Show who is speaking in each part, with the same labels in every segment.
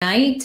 Speaker 1: night.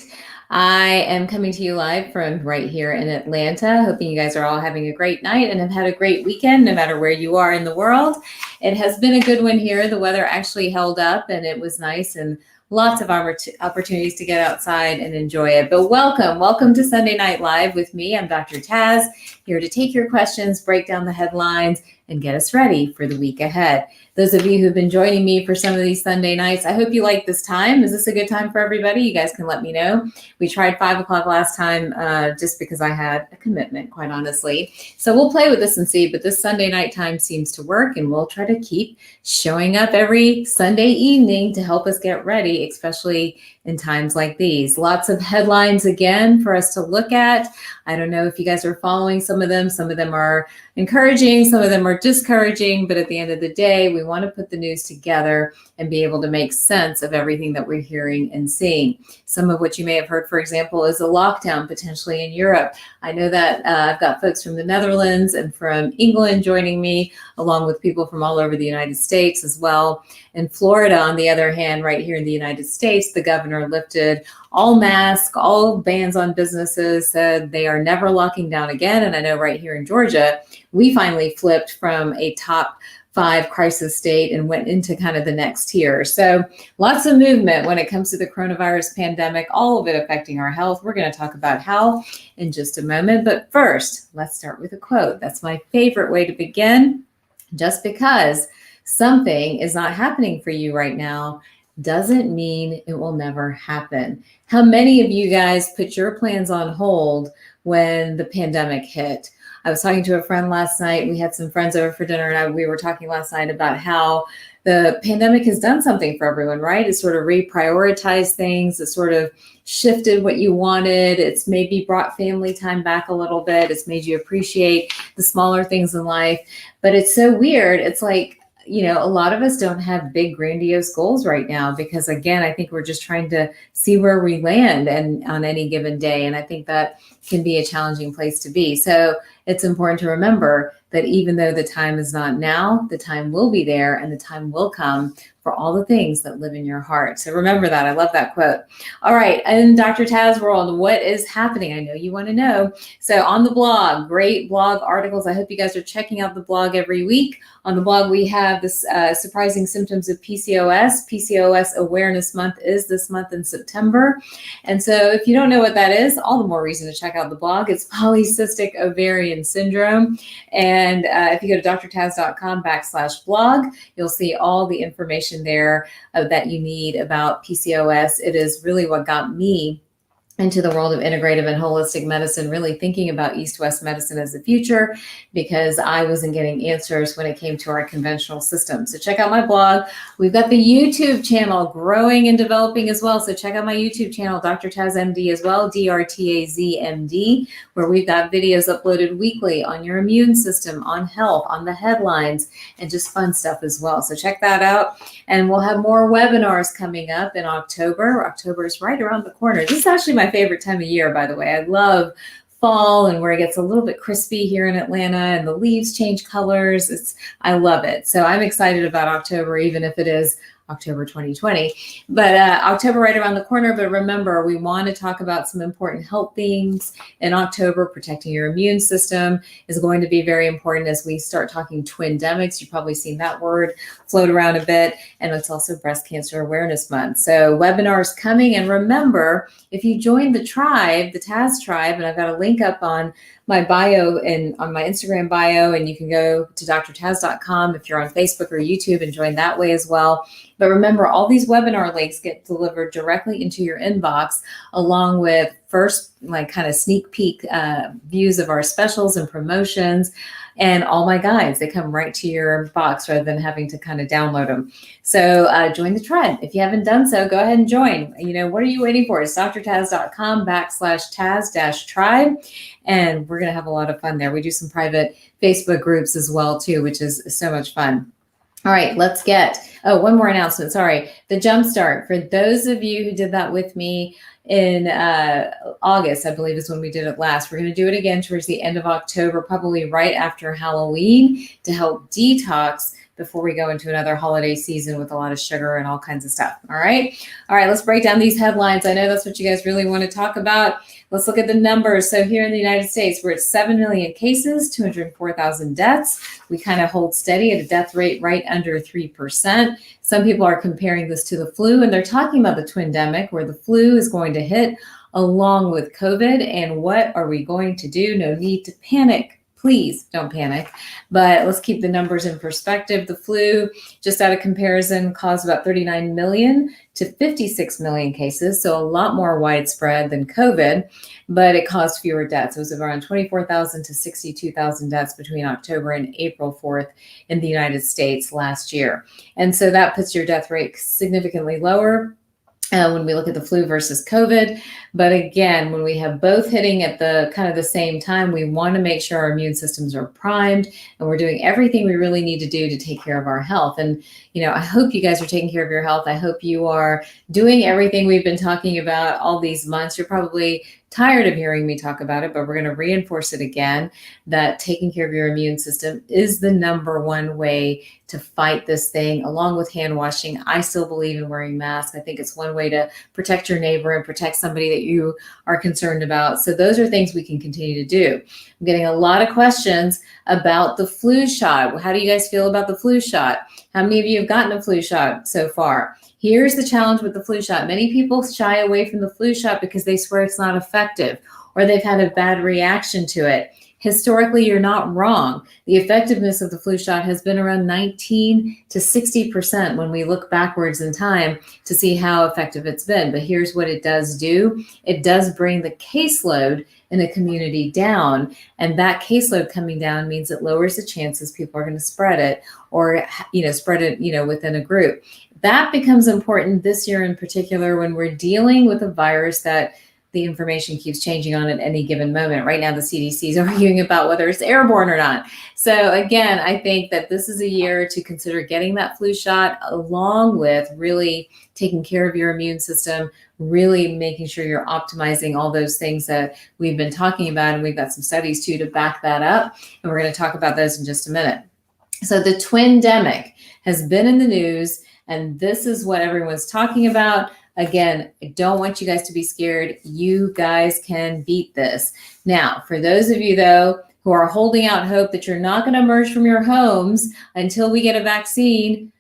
Speaker 1: I am coming to you live from right here in Atlanta. Hoping you guys are all having a great night and have had a great weekend, no matter where you are in the world. It has been a good one here. The weather actually held up and it was nice and lots of opportunities to get outside and enjoy it. But welcome to Sunday Night Live with me. I'm Dr. Taz, here to take your questions, break down the headlines, and get us ready for the week ahead. Those of you who've been joining me for some of these Sunday nights, I hope you like this time. Is this a good time for everybody? You guys can let me know. We tried 5 o'clock last time just because I had a commitment, quite honestly. So we'll play with this and see, but this Sunday night time seems to work, and we'll try to keep showing up every Sunday evening to help us get ready, especially in times like these. Lots of headlines again for us to look at. I don't know if you guys are following some of them. Some of them are encouraging, some of them are discouraging, but at the end of the day, we want to put the news together and be able to make sense of everything that we're hearing and seeing. Some of what you may have heard, for example, is a lockdown potentially in Europe. I know that I've got folks from the Netherlands and from England joining me, along with people from all over the United States as well. In Florida, on the other hand, right here in the United States, the governor lifted all masks, all bans on businesses, said they are never locking down again. And I know right here in Georgia, we finally flipped from a top 5 crisis state and went into kind of the next tier. So lots of movement when it comes to the coronavirus pandemic, all of it affecting our health. We're going to talk about how in just a moment. But first, let's start with a quote. That's my favorite way to begin. Just because something is not happening for you right now doesn't mean it will never happen. How many of you guys put your plans on hold when the pandemic hit? I was talking to a friend last night. We had some friends over for dinner, and we were talking last night about how the pandemic has done something for everyone, right? It sort of reprioritized things. It sort of shifted what you wanted. It's maybe brought family time back a little bit. It's made you appreciate the smaller things in life. But it's so weird. It's like, a lot of us don't have big, grandiose goals right now because, again, I think we're just trying to see where we land and on any given day. And I think that can be a challenging place to be. So it's important to remember that even though the time is not now, the time will be there and the time will come for all the things that live in your heart. So remember that. I love that quote. All right. In Dr. Taz world, what is happening? I know you want to know. So on the blog, great blog articles. I hope you guys are checking out the blog every week. On the blog, we have this surprising symptoms of PCOS. PCOS Awareness Month is this month in September. And so if you don't know what that is, all the more reason to check out the blog. It's polycystic ovarian syndrome. And if you go to drtaz.com/blog, you'll see all the information there that you need about PCOS. It is really what got me into the world of integrative and holistic medicine, really thinking about East-West medicine as the future, because I wasn't getting answers when it came to our conventional system. So check out my blog. We've got the YouTube channel growing and developing as well. So check out my YouTube channel, Dr. Taz MD as well, DRTAZMD, where we've got videos uploaded weekly on your immune system, on health, on the headlines, and just fun stuff as well. So check that out. And we'll have more webinars coming up in October. October is right around the corner. This is actually my favorite time of year, by the way. I love fall and where it gets a little bit crispy here in Atlanta and the leaves change colors. I love it. So I'm excited about October, even if it is October 2020, but October right around the corner. But remember, we want to talk about some important health themes in October. Protecting your immune system is going to be very important as we start talking twindemics. You've probably seen that word float around a bit, and it's also Breast Cancer Awareness Month. So webinars coming. And remember, if you join the tribe, the Taz tribe, and I've got a link up on my bio and on my Instagram bio, and you can go to drtaz.com if you're on Facebook or YouTube and join that way as well. But remember, all these webinar links get delivered directly into your inbox, along with first, kind of sneak peek views of our specials and promotions, and all my guides. They come right to your box rather than having to kind of download them. So join the tribe. If you haven't done so, go ahead and join. What are you waiting for? It's drtaz.com/Taz-tribe. And we're going to have a lot of fun there. We do some private Facebook groups as well, too, which is so much fun. All right, let's one more announcement. Sorry. The Jumpstart. For those of you who did that with me in August, I believe is when we did it last. We're going to do it again towards the end of October, probably right after Halloween, to help detox before we go into another holiday season with a lot of sugar and all kinds of stuff. All right. Let's break down these headlines. I know that's what you guys really want to talk about. Let's look at the numbers. So here in the United States, we're at 7 million cases, 204,000 deaths. We kind of hold steady at a death rate right under 3%. Some people are comparing this to the flu, and they're talking about the twindemic, where the flu is going to hit along with COVID. And what are we going to do? No need to panic. Please don't panic, but let's keep the numbers in perspective. The flu, just out of comparison, caused about 39 million to 56 million cases, so a lot more widespread than COVID, but it caused fewer deaths. It was around 24,000 to 62,000 deaths between October and April 4th in the United States last year. And so that puts your death rate significantly lower when we look at the flu versus COVID. But again, when we have both hitting at the kind of the same time, we want to make sure our immune systems are primed and we're doing everything we really need to do to take care of our health. And, I hope you guys are taking care of your health. I hope you are doing everything we've been talking about all these months. You're probably tired of hearing me talk about it, but we're going to reinforce it again, that taking care of your immune system is the number one way to fight this thing, along with hand washing. I still believe in wearing masks. I think it's one way to protect your neighbor and protect somebody that you are concerned about. So those are things we can continue to do. I'm getting a lot of questions about the flu shot. How do you guys feel about the flu shot? How many of you have gotten a flu shot so far? Here's the challenge with the flu shot. Many people shy away from the flu shot because they swear it's not effective or they've had a bad reaction to it. Historically, you're not wrong. The effectiveness of the flu shot has been around 19 to 60% when we look backwards in time to see how effective it's been. But here's what it does do. It does bring the caseload in a community down. And that caseload coming down means it lowers the chances people are going to spread it or, spread it, within a group. That becomes important this year in particular when we're dealing with a virus that the information keeps changing on at any given moment. Right now, the CDC is arguing about whether it's airborne or not. So again, I think that this is a year to consider getting that flu shot, along with really taking care of your immune system, really making sure you're optimizing all those things that we've been talking about. And we've got some studies too to back that up. And we're going to talk about those in just a minute. So the twindemic has been in the news, and this is what everyone's talking about. Again, I don't want you guys to be scared. You guys can beat this. Now, for those of you, though, who are holding out hope that you're not going to emerge from your homes until we get a vaccine,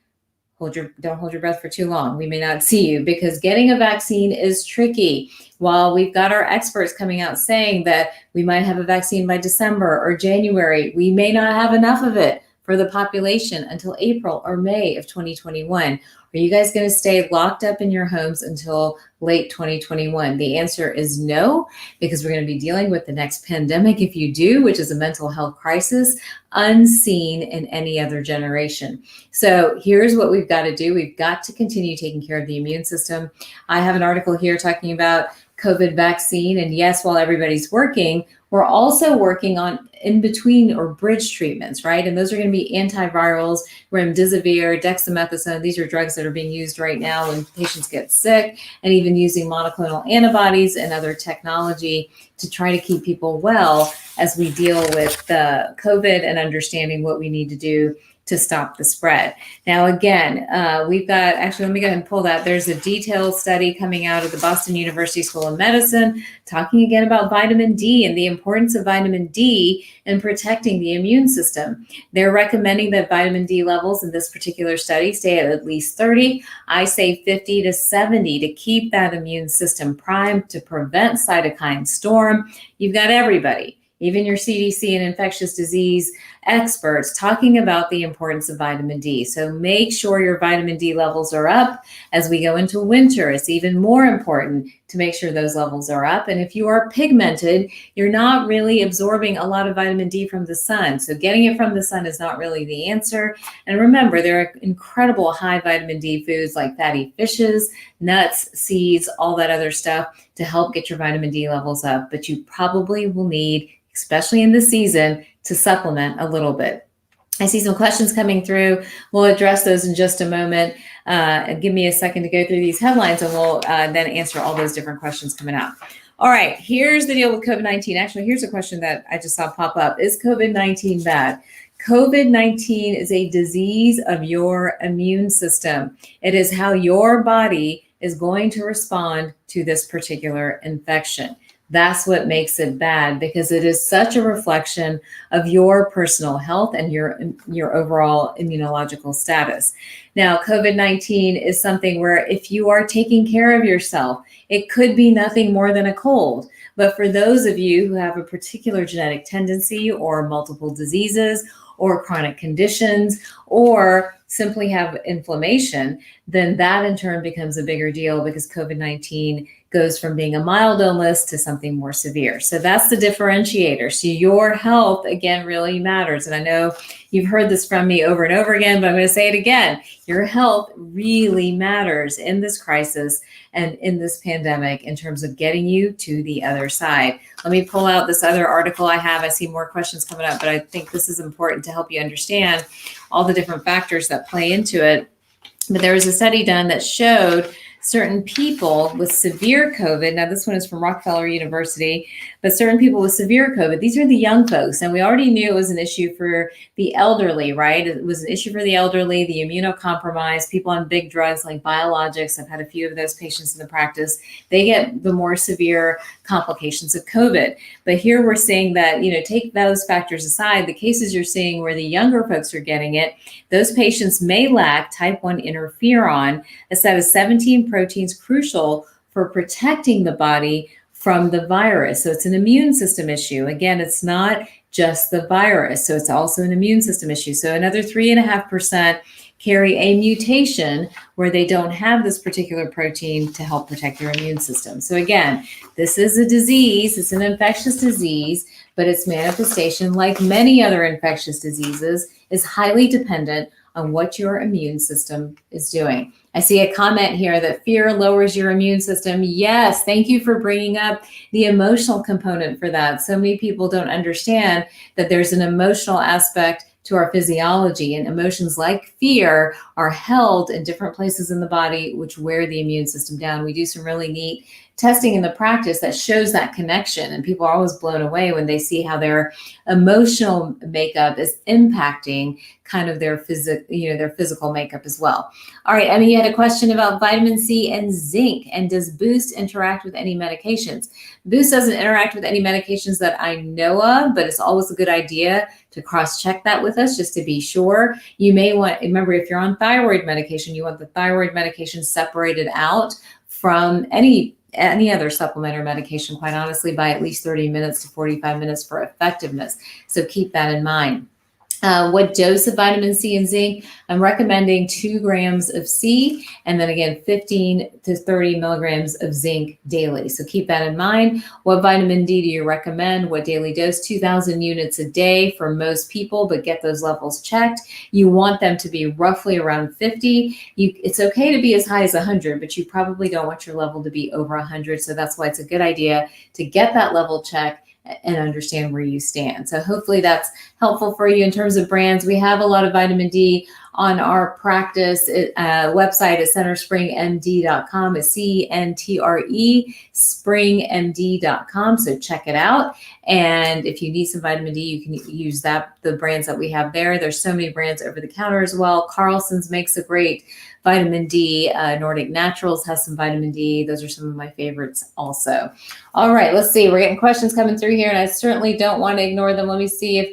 Speaker 1: don't hold your breath for too long. We may not see you, because getting a vaccine is tricky. While we've got our experts coming out saying that we might have a vaccine by December or January, we may not have enough of it for the population until April or May of 2021. Are you guys going to stay locked up in your homes until late 2021? The answer is no, because we're going to be dealing with the next pandemic if you do, which is a mental health crisis unseen in any other generation. So here's what we've got to do. We've got to continue taking care of the immune system. I have an article here talking about COVID vaccine. And yes, while everybody's working, we're also working on in-between or bridge treatments, right? And those are going to be antivirals, remdesivir, dexamethasone. These are drugs that are being used right now when patients get sick, and even using monoclonal antibodies and other technology to try to keep people well as we deal with the COVID and understanding what we need to do to stop the spread. Now, again, we've got, actually, let me go ahead and pull that. There's a detailed study coming out of the Boston University School of Medicine talking again about vitamin D and the importance of vitamin D in protecting the immune system. They're recommending that vitamin D levels in this particular study stay at least 30. I say 50 to 70 to keep that immune system primed to prevent cytokine storm. You've got everybody, even your CDC and infectious disease experts, talking about the importance of vitamin D. So make sure your vitamin D levels are up. As we go into winter, it's even more important to make sure those levels are up. And if you are pigmented, you're not really absorbing a lot of vitamin D from the sun. So getting it from the sun is not really the answer. And remember, there are incredible high vitamin D foods like fatty fishes, nuts, seeds, all that other stuff to help get your vitamin D levels up. But you probably will need, especially in this season, to supplement a little bit. I see some questions coming through. We'll address those in just a moment. Give me a second to go through these headlines, and we'll then answer all those different questions coming out. All right, here's the deal with COVID-19. Actually, here's a question that I just saw pop up. Is COVID-19 bad? COVID-19 is a disease of your immune system. It is how your body is going to respond to this particular infection. That's what makes it bad, because it is such a reflection of your personal health and your overall immunological status. Now, COVID-19 is something where if you are taking care of yourself, it could be nothing more than a cold. But for those of you who have a particular genetic tendency or multiple diseases or chronic conditions or simply have inflammation, then that in turn becomes a bigger deal, because COVID-19 goes from being a mild illness to something more severe. So that's the differentiator. So your health, again, really matters. And I know you've heard this from me over and over again, but I'm going to say it again. Your health really matters in this crisis and in this pandemic in terms of getting you to the other side. Let me pull out this other article I have. I see more questions coming up, but I think this is important to help you understand all the different factors that play into it. But there was a study done that showed certain people with severe COVID, now this one is from Rockefeller University, but certain people with severe COVID, these are the young folks. And we already knew it was an issue for the elderly, right? It was an issue for the elderly, the immunocompromised, people on big drugs like biologics. I've had a few of those patients in the practice. They get the more severe complications of COVID. But here we're seeing that, take those factors aside, the cases you're seeing where the younger folks are getting it, those patients may lack type 1 interferon, a set of 17 proteins crucial for protecting the body from the virus. So it's an immune system issue. Again, it's not just the virus. So it's also an immune system issue. So another 3.5% carry a mutation where they don't have this particular protein to help protect their immune system. So again, this is a disease, it's an infectious disease, but its manifestation, like many other infectious diseases, is highly dependent on what your immune system is doing. I see a comment here that fear lowers your immune system. Yes, thank you for bringing up the emotional component for that. So many people don't understand that there's an emotional aspect to our physiology, and emotions like fear are held in different places in the body, which wear the immune system down. We do some really neat testing in the practice that shows that connection, and people are always blown away when they see how their emotional makeup is impacting kind of their physical makeup as well. All right, Emmy, you had a question about vitamin C and zinc, and does Boost interact with any medications? Boost doesn't interact with any medications that I know of, but it's always a good idea to cross-check that with us just to be sure. You may want, remember, if you're on thyroid medication, you want the thyroid medication separated out from any other supplement or medication, quite honestly, by at least 30 minutes to 45 minutes for effectiveness. So keep that in mind. What dose of vitamin C and zinc? I'm recommending 2 grams of C, and then again, 15 to 30 milligrams of zinc daily. So keep that in mind. What vitamin D do you recommend? What daily dose? 2,000 units a day for most people, but get those levels checked. You want them to be roughly around 50. It's okay to be as high as 100, but you probably don't want your level to be over 100. So that's why it's a good idea to get that level checked and understand where you stand. So hopefully that's helpful for you. In terms of brands, we have a lot of vitamin D on our practice website at centerspringmd.com. It's CNTRE springmd.com. So check it out. And if you need some vitamin D, you can use the brands that we have there. There's so many brands over the counter as well. Carlson's makes a great vitamin D. Nordic Naturals has some vitamin D. Those are some of my favorites also. All right, let's see. We're getting questions coming through here, and I certainly don't want to ignore them. Let me see if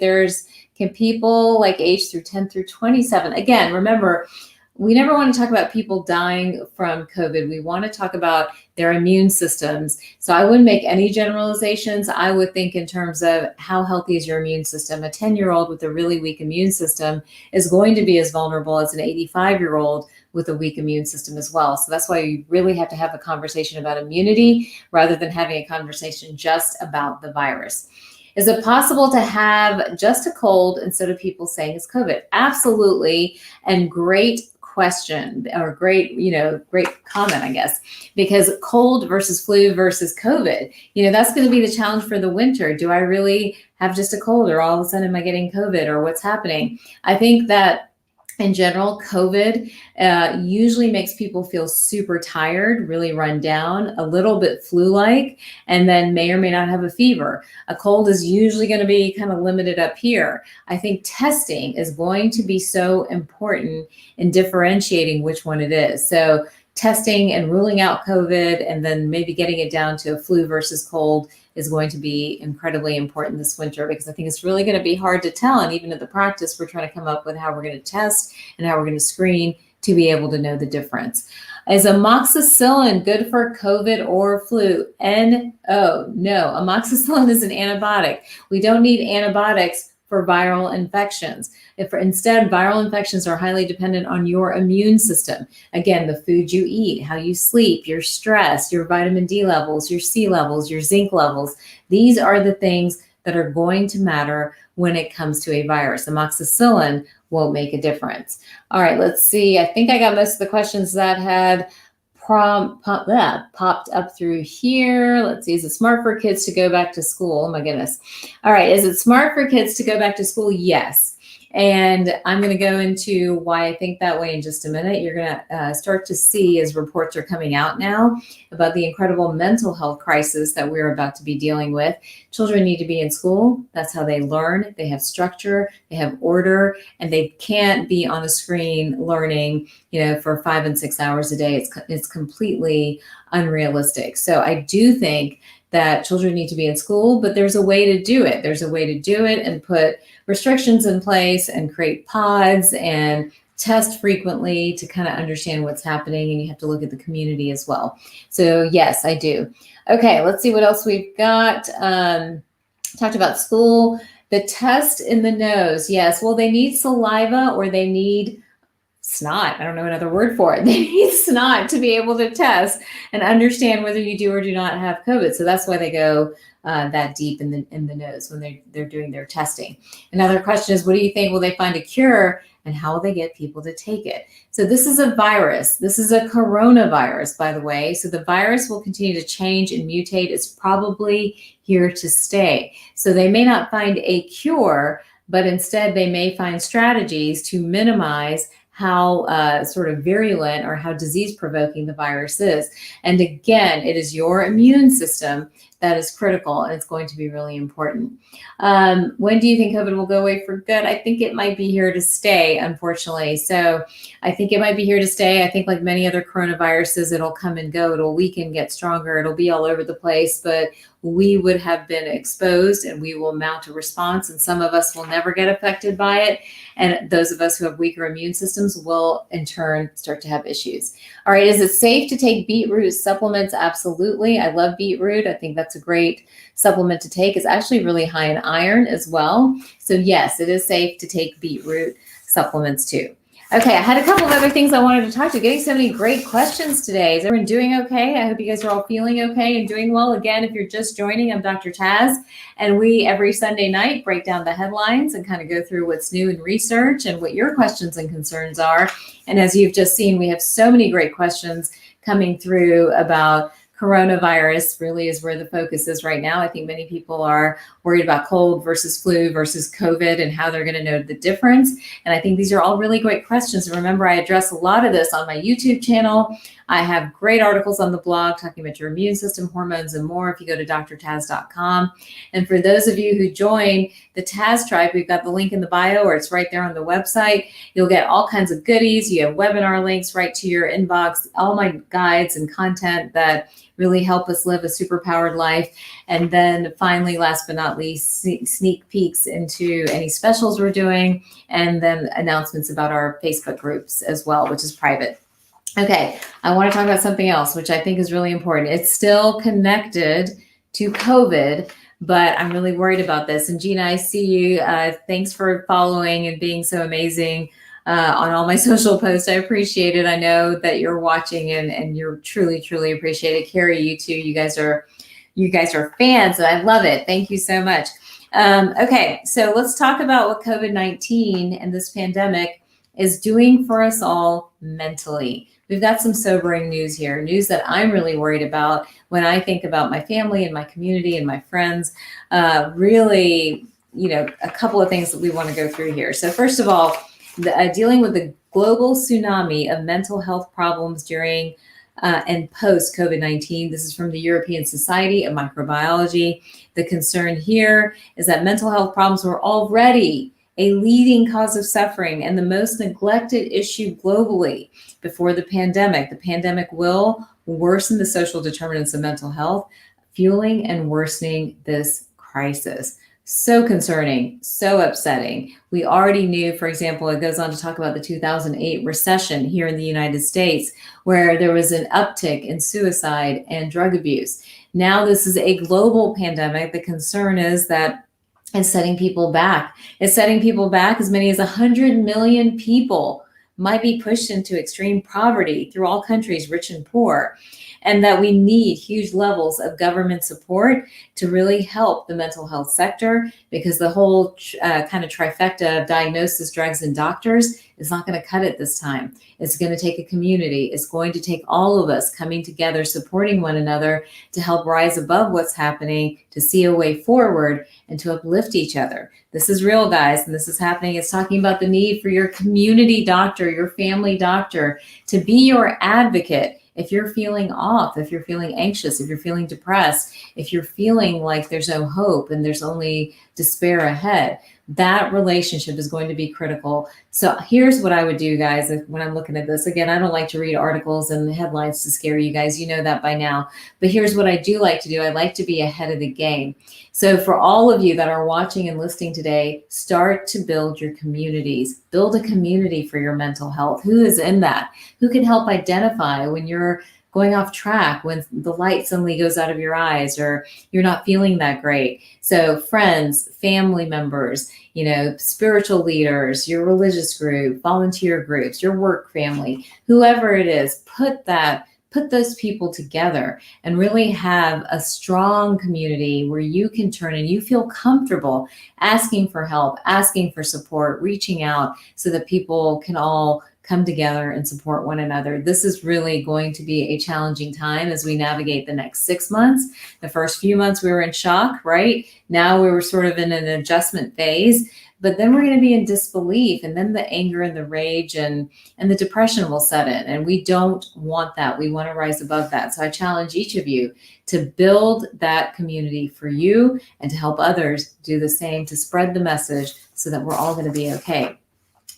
Speaker 1: can people like age through 10 through 27? Again, remember, we never want to talk about people dying from COVID. We want to talk about their immune systems. So I wouldn't make any generalizations. I would think in terms of how healthy is your immune system. A 10-year-old with a really weak immune system is going to be as vulnerable as an 85-year-old with a weak immune system as well. So that's why you really have to have a conversation about immunity rather than having a conversation just about the virus. Is it possible to have just a cold instead of people saying it's COVID? Absolutely. And great question, or great comment, I guess, because cold versus flu versus COVID, that's going to be the challenge for the winter. Do I really have just a cold, or all of a sudden am I getting COVID, or what's happening? I think that in general, COVID usually makes people feel super tired, really run down, a little bit flu-like, and then may or may not have a fever. A cold is usually going to be kind of limited up here. I think testing is going to be so important in differentiating which one it is. So testing and ruling out COVID and then maybe getting it down to a flu versus cold is going to be incredibly important this winter, because I think it's really going to be hard to tell. And even at the practice, we're trying to come up with how we're going to test and how we're going to screen to be able to know the difference. Is amoxicillin good for COVID or flu? No. Amoxicillin is an antibiotic. We don't need antibiotics for viral infections. If instead, viral infections are highly dependent on your immune system. Again, the food you eat, how you sleep, your stress, your vitamin D levels, your C levels, your zinc levels. These are the things that are going to matter when it comes to a virus. Amoxicillin won't make a difference. All right, let's see. I think I got most of the questions that had popped up through here. Let's see. Is it smart for kids to go back to school? Oh my goodness. All right. Is it smart for kids to go back to school? Yes. And I'm going to go into why I think that way in just a minute. You're going to start to see, as reports are coming out now, about the incredible mental health crisis that we're about to be dealing with. Children need to be in school. That's how they learn. They have structure, they have order, and they can't be on a screen learning, for 5 and 6 hours a day. It's completely unrealistic. So I do think that children need to be in school, but there's a way to do it. There's a way to do it and put restrictions in place and create pods and test frequently to kind of understand what's happening. And you have to look at the community as well. So yes, I do. Okay, let's see what else we've got. Talked about school. The test in the nose. Yes, well, they need saliva or they need snot. I don't know another word for it. They need snot to be able to test and understand whether you do or do not have COVID. So that's why they go that deep in the nose when they're doing their testing. Another question is, what do you think? Will they find a cure, and how will they get people to take it? So this is a virus. This is a coronavirus, by the way. So the virus will continue to change and mutate. It's probably here to stay. So they may not find a cure, but instead they may find strategies to minimize how sort of virulent or how disease-provoking the virus is. And again, it is your immune system that is critical, and it's going to be really important. When do you think COVID will go away for good? I think it might be here to stay, unfortunately. So I think it might be here to stay. I think like many other coronaviruses, it'll come and go. It'll weaken, get stronger. It'll be all over the place, but we would have been exposed and we will mount a response, and some of us will never get affected by it. And those of us who have weaker immune systems will in turn start to have issues. All right, is it safe to take beetroot supplements? Absolutely. I love beetroot. I think that's a great supplement to take. It's actually really high in iron as well. So yes, it is safe to take beetroot supplements too. Okay, I had a couple of other things I wanted to talk to. Getting so many great questions today. Is everyone doing okay? I hope you guys are all feeling okay and doing well. Again, if you're just joining, I'm Dr. Taz, and we every Sunday night break down the headlines and kind of go through what's new in research and what your questions and concerns are. And as you've just seen, we have so many great questions coming through about coronavirus. Really is where the focus is right now. I think many people are worried about cold versus flu versus COVID and how they're going to know the difference. And I think these are all really great questions. And remember, I address a lot of this on my YouTube channel. I have great articles on the blog talking about your immune system, hormones, and more if you go to drtaz.com. And for those of you who join the Taz Tribe, we've got the link in the bio, or it's right there on the website. You'll get all kinds of goodies. You have webinar links right to your inbox, all my guides and content that really help us live a superpowered life. And then finally, last but not least, sneak peeks into any specials we're doing, and then announcements about our Facebook groups as well, which is private. Okay, I want to talk about something else, which I think is really important. It's still connected to COVID, but I'm really worried about this. And Gina, I see you. Thanks for following and being so amazing on all my social posts. I appreciate it. I know that you're watching and you're truly, truly appreciate it. Carrie, you too. You guys are fans, and I love it. Thank you so much. Okay, so let's talk about what COVID-19 and this pandemic is doing for us all mentally. We've got some sobering news here, news that I'm really worried about when I think about my family and my community and my friends. Really, a couple of things that we want to go through here. So first of all, dealing with the global tsunami of mental health problems during and post COVID-19. This is from the European Society of Microbiology. The concern here is that mental health problems were already a leading cause of suffering and the most neglected issue globally before the pandemic. The pandemic will worsen the social determinants of mental health, fueling and worsening this crisis. So concerning, so upsetting. We already knew, for example, it goes on to talk about the 2008 recession here in the United States, where there was an uptick in suicide and drug abuse. Now this is a global pandemic. The concern is that it's setting people back. It's setting people back. As many as 100 million people might be pushed into extreme poverty through all countries, rich and poor, and that we need huge levels of government support to really help the mental health sector, because the whole kind of trifecta of diagnosis, drugs, and doctors is not going to cut it this time. It's going to take a community. It's going to take all of us coming together, supporting one another to help rise above what's happening, to see a way forward, and to uplift each other. This is real, guys, and this is happening. It's talking about the need for your community doctor, your family doctor, to be your advocate. If you're feeling off, if you're feeling anxious, if you're feeling depressed, if you're feeling like there's no hope and there's only despair ahead, that relationship is going to be critical. So here's what I would do, guys, when I'm looking at this. Again, I don't like to read articles and headlines to scare you guys. You know that by now. But here's what I do like to do. I like to be ahead of the game. So for all of you that are watching and listening today, start to build your communities. Build a community for your mental health. Who is in that? Who can help identify when you're going off track, when the light suddenly goes out of your eyes, or you're not feeling that great? So friends, family members, spiritual leaders, your religious group, volunteer groups, your work family, whoever it is, put those people together and really have a strong community where you can turn and you feel comfortable asking for help, asking for support, reaching out, so that people can all come together and support one another. This is really going to be a challenging time as we navigate the next 6 months. The first few months we were in shock, right? Now we were sort of in an adjustment phase, but then we're going to be in disbelief, and then the anger and the rage and the depression will set in, and we don't want that. We want to rise above that. So I challenge each of you to build that community for you and to help others do the same, to spread the message so that we're all going to be okay.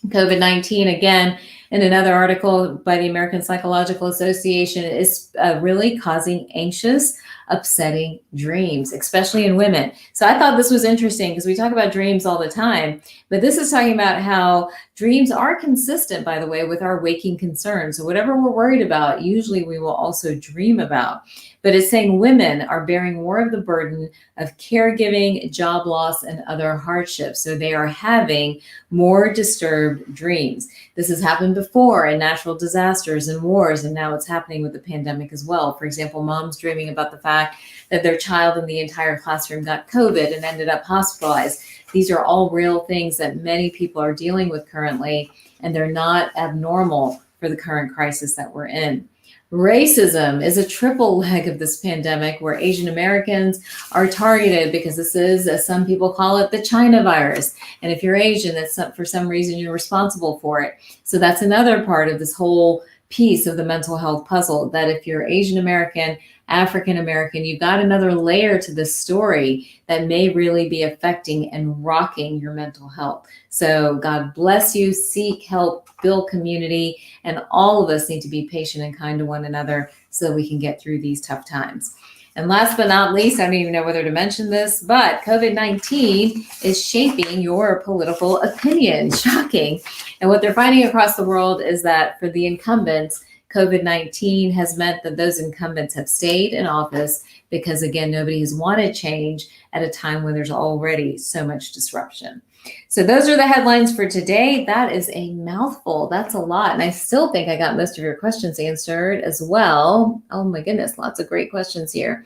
Speaker 1: COVID-19, again, in another article by the American Psychological Association, is really causing anxious, upsetting dreams, especially in women. So I thought this was interesting because we talk about dreams all the time, but this is talking about how dreams are consistent, by the way, with our waking concerns. So whatever we're worried about, usually we will also dream about. But it's saying women are bearing more of the burden of caregiving, job loss, and other hardships. So they are having more disturbed dreams. This has happened before in natural disasters and wars, and now it's happening with the pandemic as well. For example, moms dreaming about the fact that their child in the entire classroom got COVID and ended up hospitalized. These are all real things that many people are dealing with currently, and they're not abnormal for the current crisis that we're in. Racism is a triple leg of this pandemic, where Asian Americans are targeted because this is, as some people call it, the China virus. And if you're Asian, that's for some reason you're responsible for it. So that's another part of this whole piece of the mental health puzzle, that if you're Asian American, African American, you've got another layer to this story that may really be affecting and rocking your mental health. So God bless you, seek help, build community, and all of us need to be patient and kind to one another so that we can get through these tough times. And last but not least, I don't even know whether to mention this, but COVID-19 is shaping your political opinion. Shocking. And what they're finding across the world is that for the incumbents, COVID-19 has meant that those incumbents have stayed in office because, again, nobody has wanted change at a time when there's already so much disruption. So those are the headlines for today. That is a mouthful. That's a lot. And I still think I got most of your questions answered as well. Oh my goodness, lots of great questions here.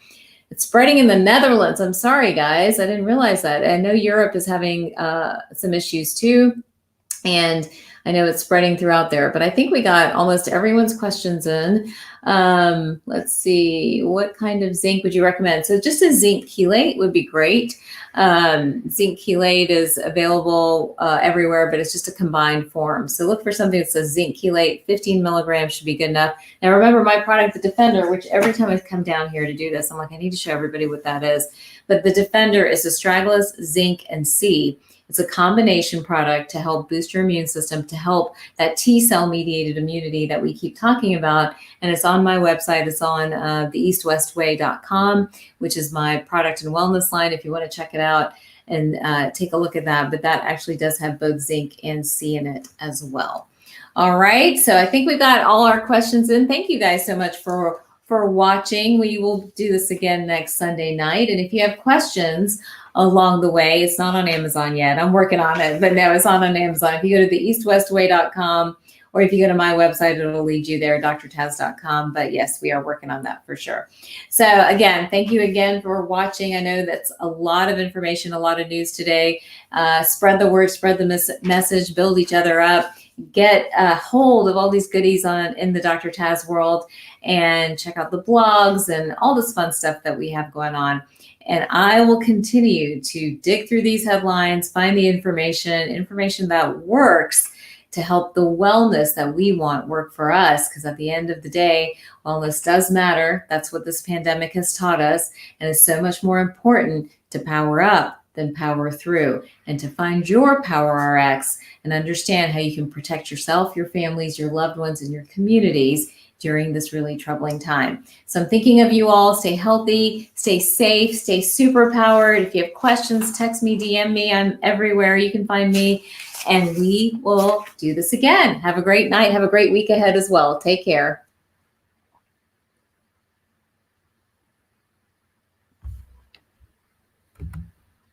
Speaker 1: It's spreading in the Netherlands. I'm sorry, guys. I didn't realize that. I know Europe is having some issues too. And I know it's spreading throughout there, but I think we got almost everyone's questions in. Let's see, what kind of zinc would you recommend? So just a zinc chelate would be great. Zinc chelate is available everywhere, but it's just a combined form. So look for something that says zinc chelate, 15 milligrams should be good enough. Now remember my product, the Defender, which every time I come down here to do this, I'm like, I need to show everybody what that is. But the Defender is astragalus, zinc, and C. It's a combination product to help boost your immune system, to help that T cell mediated immunity that we keep talking about. And it's on my website. It's on theeastwestway.com, which is my product and wellness line if you want to check it out and take a look at that. But that actually does have both zinc and C in it as well. All right. So I think we've got all our questions in. Thank you guys so much for watching. We will do this again next Sunday night. And if you have questions along the way, it's not on Amazon yet. I'm working on it, but no, it's on Amazon. If you go to theeastwestway.com, or if you go to my website, it'll lead you there, drtaz.com. But yes, we are working on that for sure. So again, thank you again for watching. I know that's a lot of information, a lot of news today. Spread the word, spread the message, build each other up, get a hold of all these goodies in the Dr. Taz world, and check out the blogs and all this fun stuff that we have going on. And I will continue to dig through these headlines, find the information that works to help the wellness that we want work for us. Because at the end of the day, wellness does matter. That's what this pandemic has taught us. And it's so much more important to power up than power through, and to find your Power RX and understand how you can protect yourself, your families, your loved ones, and your communities during this really troubling time. So I'm thinking of you all. Stay healthy, stay safe, stay super powered. If you have questions, text me, DM me. I'm everywhere. You can find me, and we will do this again. Have a great night. Have a great week ahead as well. Take care.